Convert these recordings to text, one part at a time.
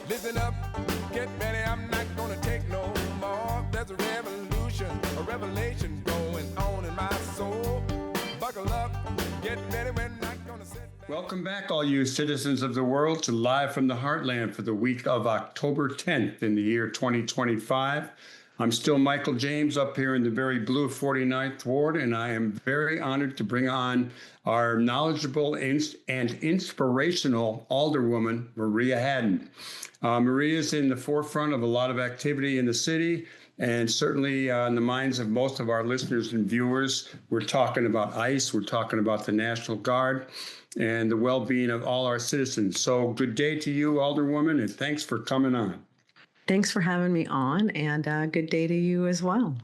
Listen up, get ready, I'm not gonna take no more. There's a revolution, a revelation going on in my soul. Buckle up, get ready, we're not gonna sit back. Welcome back, all you citizens of the world, to Live from the Heartland for the week of October 10th in the year 2025. I'm still Michael James up here in the very blue 49th Ward, and I am very honored to bring on our knowledgeable and inspirational Alderwoman Maria Hadden. Maria is in the forefront of a lot of activity in the city, and certainly in the minds of most of our listeners and viewers. We're talking about ICE, we're talking about the National Guard, and the well-being of all our citizens. So good day to you, Alderwoman, and thanks for coming on. Thanks for having me on, and good day to you as well.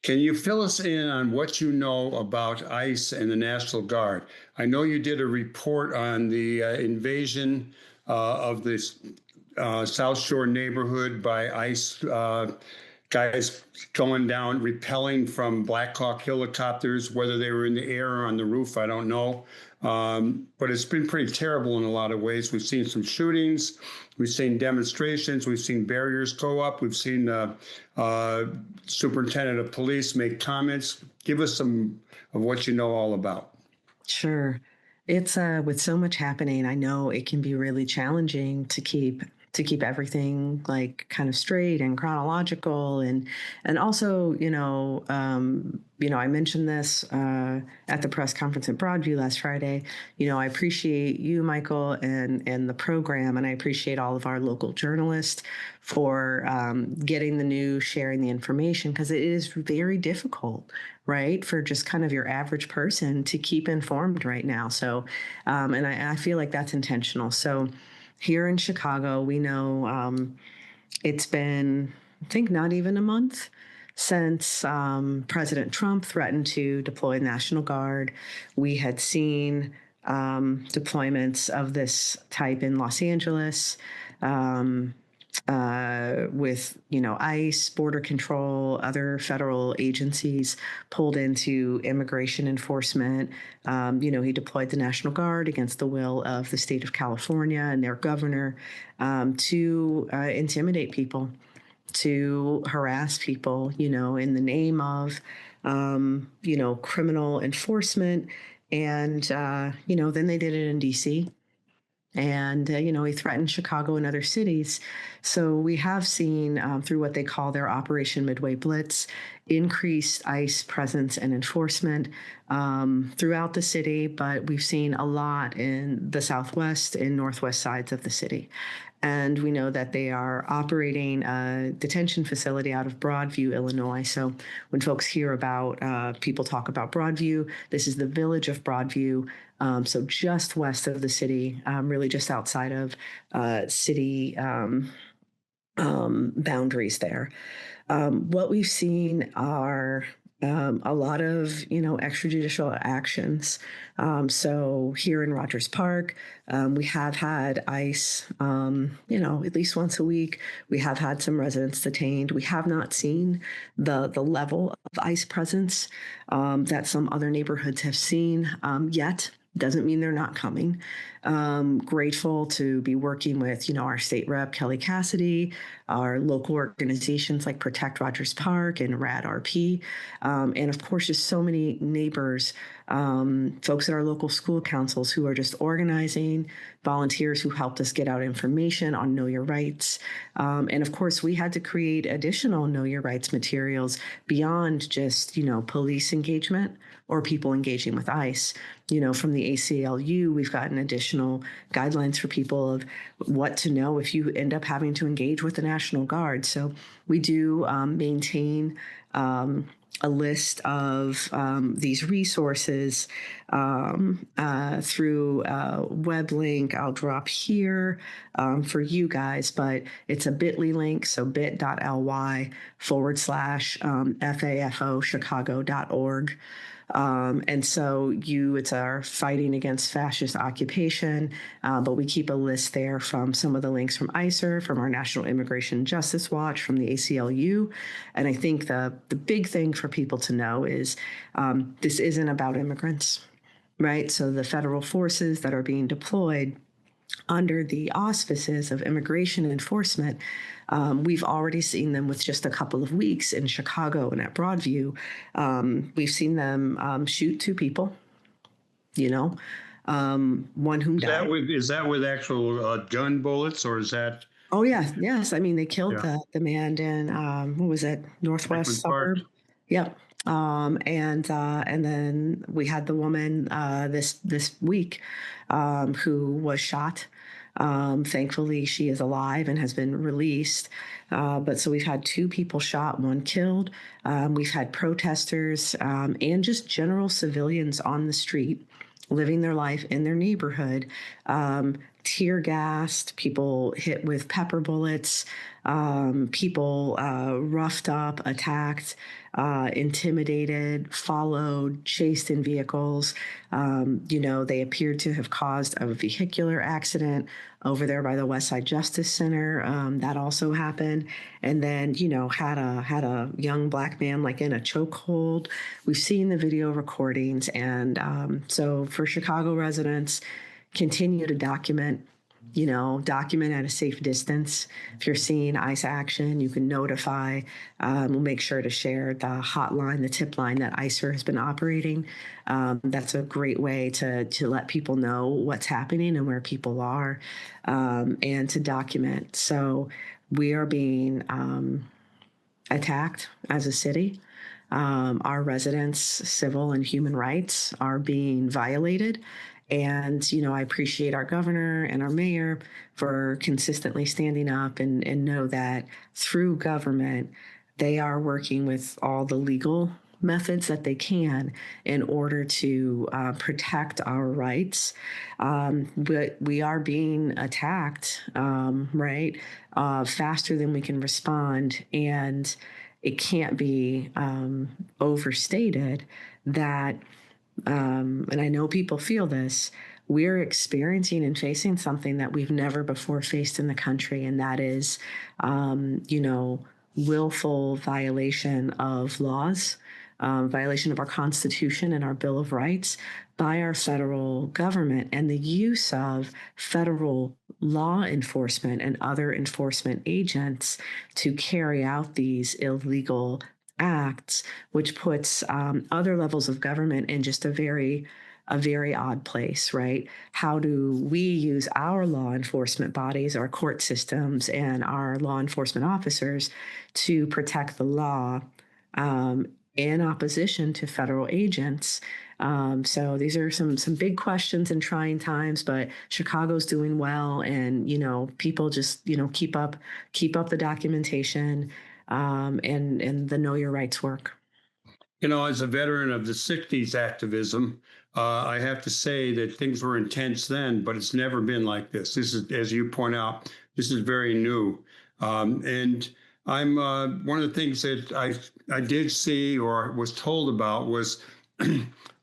Can you fill us in on what you know about ICE and the National Guard? I know you did a report on the invasion of this South Shore neighborhood by ICE guys going down, rappelling from Black Hawk helicopters, whether they were in the air or on the roof, I don't know. But it's been pretty terrible in a lot of ways. We've seen some shootings, we've seen demonstrations, we've seen barriers go up, we've seen superintendent of police make comments. Give us some of what you know all about. Sure. It's with so much happening, I know it can be really challenging to keep everything like kind of straight and chronological, and also, I mentioned this at the press conference at Broadview last Friday. I appreciate you, Michael, and the program, and I appreciate all of our local journalists for getting the news, sharing the information, because it is very difficult, right, for just kind of your average person to keep informed right now. So, and I feel like that's intentional. So here in Chicago, we know it's been, I think, not even a month since President Trump threatened to deploy the National Guard. We had seen deployments of this type in Los Angeles with, ICE, Border Control, other federal agencies pulled into immigration enforcement. He deployed the National Guard against the will of the state of California and their governor to intimidate people, to harass people, in the name of, criminal enforcement. And, then they did it in D.C., and, he threatened Chicago and other cities. So we have seen through what they call their Operation Midway Blitz, increased ICE presence and enforcement throughout the city. But we've seen a lot in the southwest and northwest sides of the city. And we know that they are operating a detention facility out of Broadview, Illinois. So when folks hear about, people talk about Broadview, this is the village of Broadview. So just west of the city, really just outside of city boundaries there. What we've seen are a lot of, extrajudicial actions. So here in Rogers Park, we have had ICE, at least once a week. We have had some residents detained. We have not seen the level of ICE presence that some other neighborhoods have seen yet. Doesn't mean they're not coming. Grateful to be working with, our state rep, Kelly Cassidy, our local organizations like Protect Rogers Park and RAD-RP, and of course, just so many neighbors, folks at our local school councils who are just organizing, volunteers who helped us get out information on Know Your Rights. And of course, we had to create additional Know Your Rights materials beyond just, police engagement or people engaging with ICE. From the ACLU, we've gotten additional guidelines for people of what to know if you end up having to engage with the National Guard. So we do maintain a list of these resources through a web link I'll drop here for you guys, but it's a bit.ly link, so bit.ly/FAFOchicago.org. And so it's our Fighting Against Fascist Occupation, but we keep a list there from some of the links from ICER, from our National Immigration Justice Watch, from the ACLU. And I think the big thing for people to know is this isn't about immigrants, right? So the federal forces that are being deployed under the auspices of immigration enforcement. We've already seen them with just a couple of weeks in Chicago and at Broadview. We've seen them shoot two people, one whom died. Is that with actual gun bullets, or is that? Oh, yeah. Yes. I mean, they killed the man in, what was it, northwest suburb? Yep. And then we had the woman this week who was shot. Thankfully, she is alive and has been released. But so we've had two people shot, one killed. We've had protesters and just general civilians on the street living their life in their neighborhood, tear gassed, people hit with pepper bullets, people roughed up, attacked, intimidated, followed, chased in vehicles. They appeared to have caused a vehicular accident over there by the Westside Justice Center. That also happened. And then, had a young Black man like in a chokehold. We've seen the video recordings. And so for Chicago residents, continue to document at a safe distance. If you're seeing ICE action, you can notify. We'll make sure to share the hotline, the tip line that ICER has been operating. That's a great way to let people know what's happening and where people are, and to document. So we are being attacked as a city. Our residents' civil and human rights are being violated. And, I appreciate our governor and our mayor for consistently standing up and know that through government, they are working with all the legal methods that they can in order to protect our rights. But we are being attacked, right, faster than we can respond. And it can't be overstated that and I know people feel this, we're experiencing and facing something that we've never before faced in the country, and that is, willful violation of laws, violation of our Constitution and our Bill of Rights by our federal government, and the use of federal law enforcement and other enforcement agents to carry out these illegal acts, which puts other levels of government in just a very odd place, right? How do we use our law enforcement bodies, our court systems, and our law enforcement officers to protect the law in opposition to federal agents? So these are some big questions in trying times, but Chicago's doing well, and people just keep up the documentation. And the Know Your Rights work. As a veteran of the 60s activism, I have to say that things were intense then, but it's never been like this. This is, as you point out, this is very new. And I'm one of the things that I did see or was told about was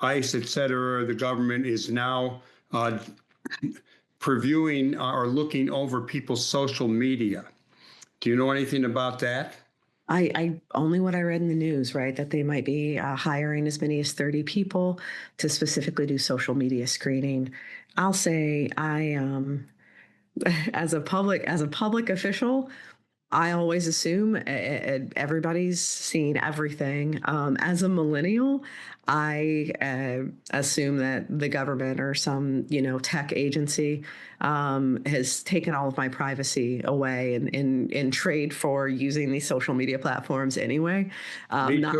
ICE, et cetera. The government is now previewing or looking over people's social media. Do you know anything about that? I only what I read in the news, right, that they might be hiring as many as 30 people to specifically do social media screening. I'll say as a public official, I always assume everybody's seen everything. As a millennial, I assume that the government or some, tech agency has taken all of my privacy away in trade for using these social media platforms anyway. Not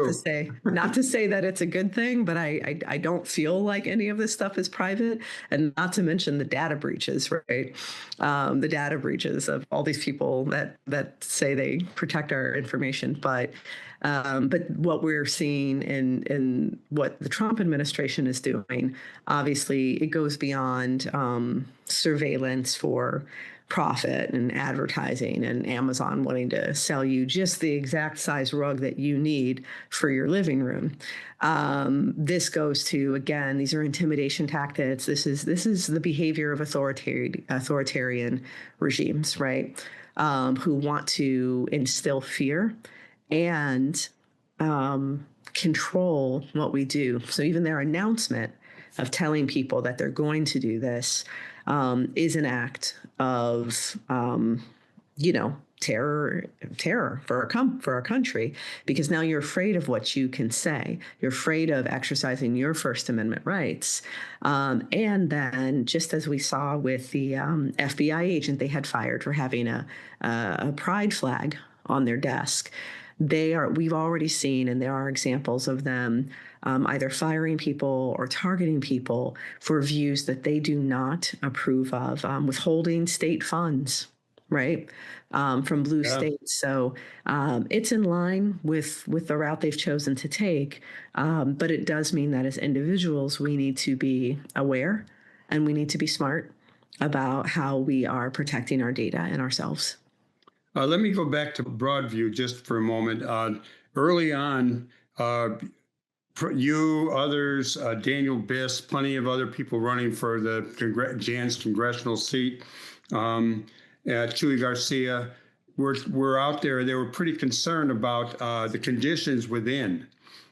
to say that it's a good thing, but I don't feel like any of this stuff is private, and not to mention the data breaches, right? The data breaches of all these people that say they protect our information, but what we're seeing in what the Trump administration is doing, obviously it goes beyond surveillance for profit and advertising and Amazon wanting to sell you just the exact size rug that you need for your living room. This goes to, again, these are intimidation tactics. This is the behavior of authoritarian regimes, right? Who want to instill fear and control what we do. So even their announcement of telling people that they're going to do this is an act of, terror for our country, because now you're afraid of what you can say. You're afraid of exercising your First Amendment rights. And then, just as we saw with the FBI agent they had fired for having a pride flag on their desk, we've already seen, and there are examples of them either firing people or targeting people for views that they do not approve of, withholding state funds, right, from blue states. So it's in line with the route they've chosen to take. But it does mean that as individuals, we need to be aware and we need to be smart about how we are protecting our data and ourselves. Let me go back to Broadview just for a moment. Early on, you, others, Daniel Biss, plenty of other people running for the Jan's congressional seat, Chuy Garcia, were out there. They were pretty concerned about the conditions within.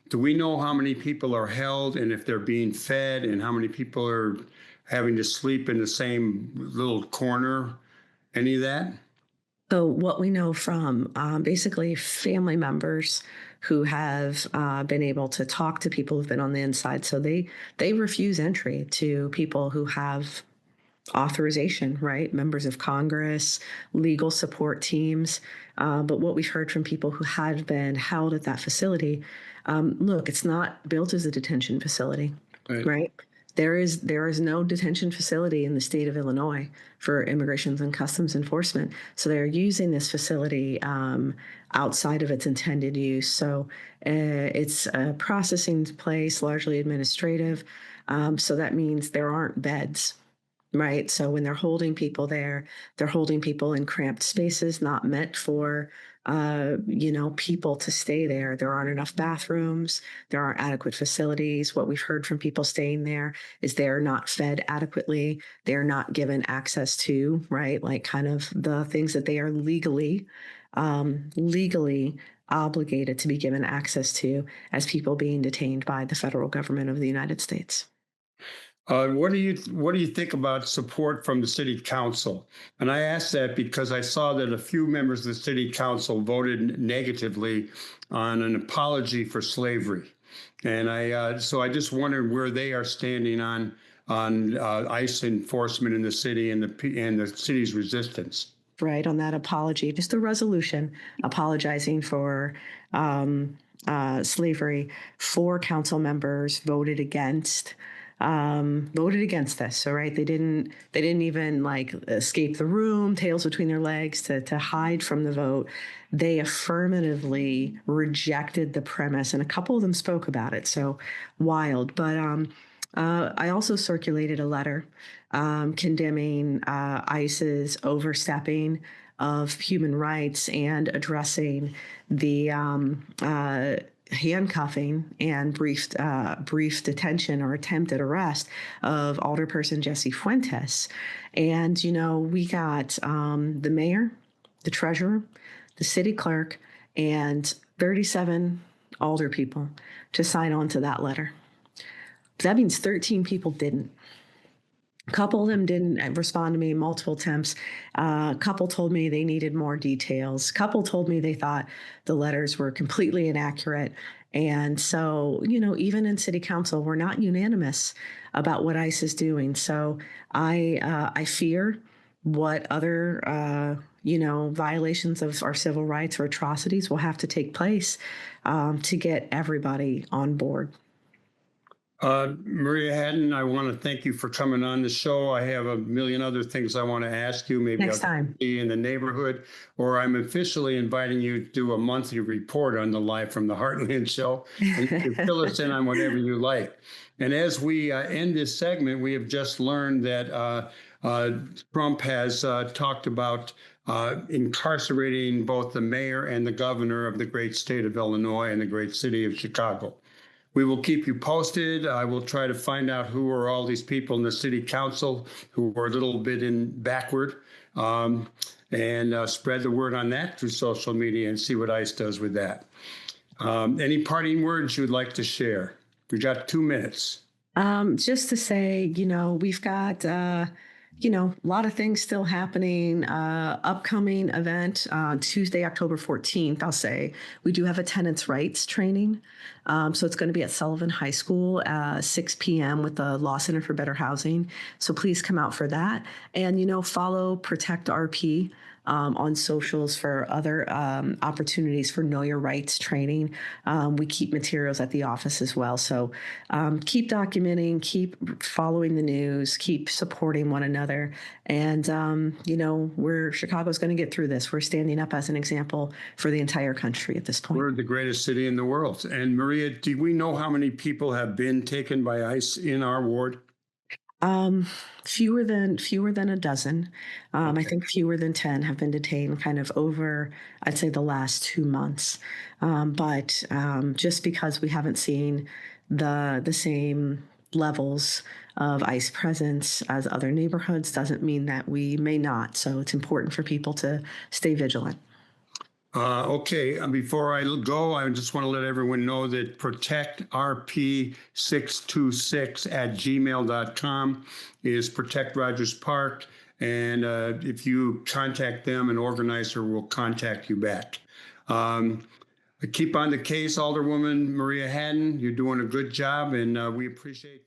Do we know how many people are held and if they're being fed, and how many people are having to sleep in the same little corner? Any of that? So what we know from basically family members who have been able to talk to people who've been on the inside. So they refuse entry to people who have authorization, right? Members of Congress, legal support teams. But what we've heard from people who had been held at that facility, look, it's not built as a detention facility, right? There is no detention facility in the state of Illinois for Immigration and Customs Enforcement. So they're using this facility outside of its intended use. So it's a processing place, largely administrative. So that means there aren't beds, right? So when they're holding people there, they're holding people in cramped spaces, not meant for people to stay there. There aren't enough bathrooms. There aren't adequate facilities. What we've heard from people staying there is they're not fed adequately. They're not given access to, right, like kind of the things that they are legally obligated to be given access to as people being detained by the federal government of the United States. What do you think about support from the city council? And I ask that because I saw that a few members of the city council voted negatively on an apology for slavery, and so I just wondered where they are standing on ICE enforcement in the city and the city's resistance. Right, on that apology, just a resolution apologizing for slavery. 4 council members voted against this. So right, they didn't even like escape the room, tails between their legs to hide from the vote. They affirmatively rejected the premise, and a couple of them spoke about it. So wild. But I also circulated a letter condemning ICE's overstepping of human rights and addressing the handcuffing and brief detention or attempted arrest of Alderperson Jesse Fuentes. And, we got the mayor, the treasurer, the city clerk, and 37 alder people to sign on to that letter. That means 13 people didn't. A couple of them didn't respond to me, multiple attempts. A couple told me they needed more details. A couple told me they thought the letters were completely inaccurate. And so, even in city council, we're not unanimous about what ICE is doing. So I fear what other, violations of our civil rights or atrocities will have to take place to get everybody on board. Maria Hadden, I want to thank you for coming on the show. I have a million other things I want to ask you. Maybe next time. Be in the neighborhood, or I'm officially inviting you to do a monthly report on the Live from the Heartland show. And you can fill us in on whatever you like. And as we end this segment, we have just learned that Trump has talked about incarcerating both the mayor and the governor of the great state of Illinois and the great city of Chicago. We will keep you posted. I will try to find out who are all these people in the city council who are a little bit backward, and spread the word on that through social media and see what ICE does with that. Any parting words you'd like to share? We got 2 minutes. Just to say, we've got A lot of things still happening. Upcoming event Tuesday, October 14th, I'll say. We do have a tenants' rights training. So it's going to be at Sullivan High School, 6 p.m. with the Law Center for Better Housing. So please come out for that. And, follow Protect RP on socials for other opportunities for Know Your Rights training. We keep materials at the office as well. So keep documenting, keep following the news, keep supporting one another. And, Chicago's going to get through this. We're standing up as an example for the entire country at this point. We're the greatest city in the world. And Maria, do we know how many people have been taken by ICE in our ward? Fewer than a dozen. Okay. I think fewer than 10 have been detained kind of over, I'd say, the last 2 months. But just because we haven't seen the same levels of ICE presence as other neighborhoods doesn't mean that we may not. So it's important for people to stay vigilant. Okay, before I go, I just want to let everyone know that protectrp626@gmail.com is Protect Rogers Park. And if you contact them, an organizer will contact you back. Keep on the case, Alderwoman Maria Hadden. You're doing a good job, and we appreciate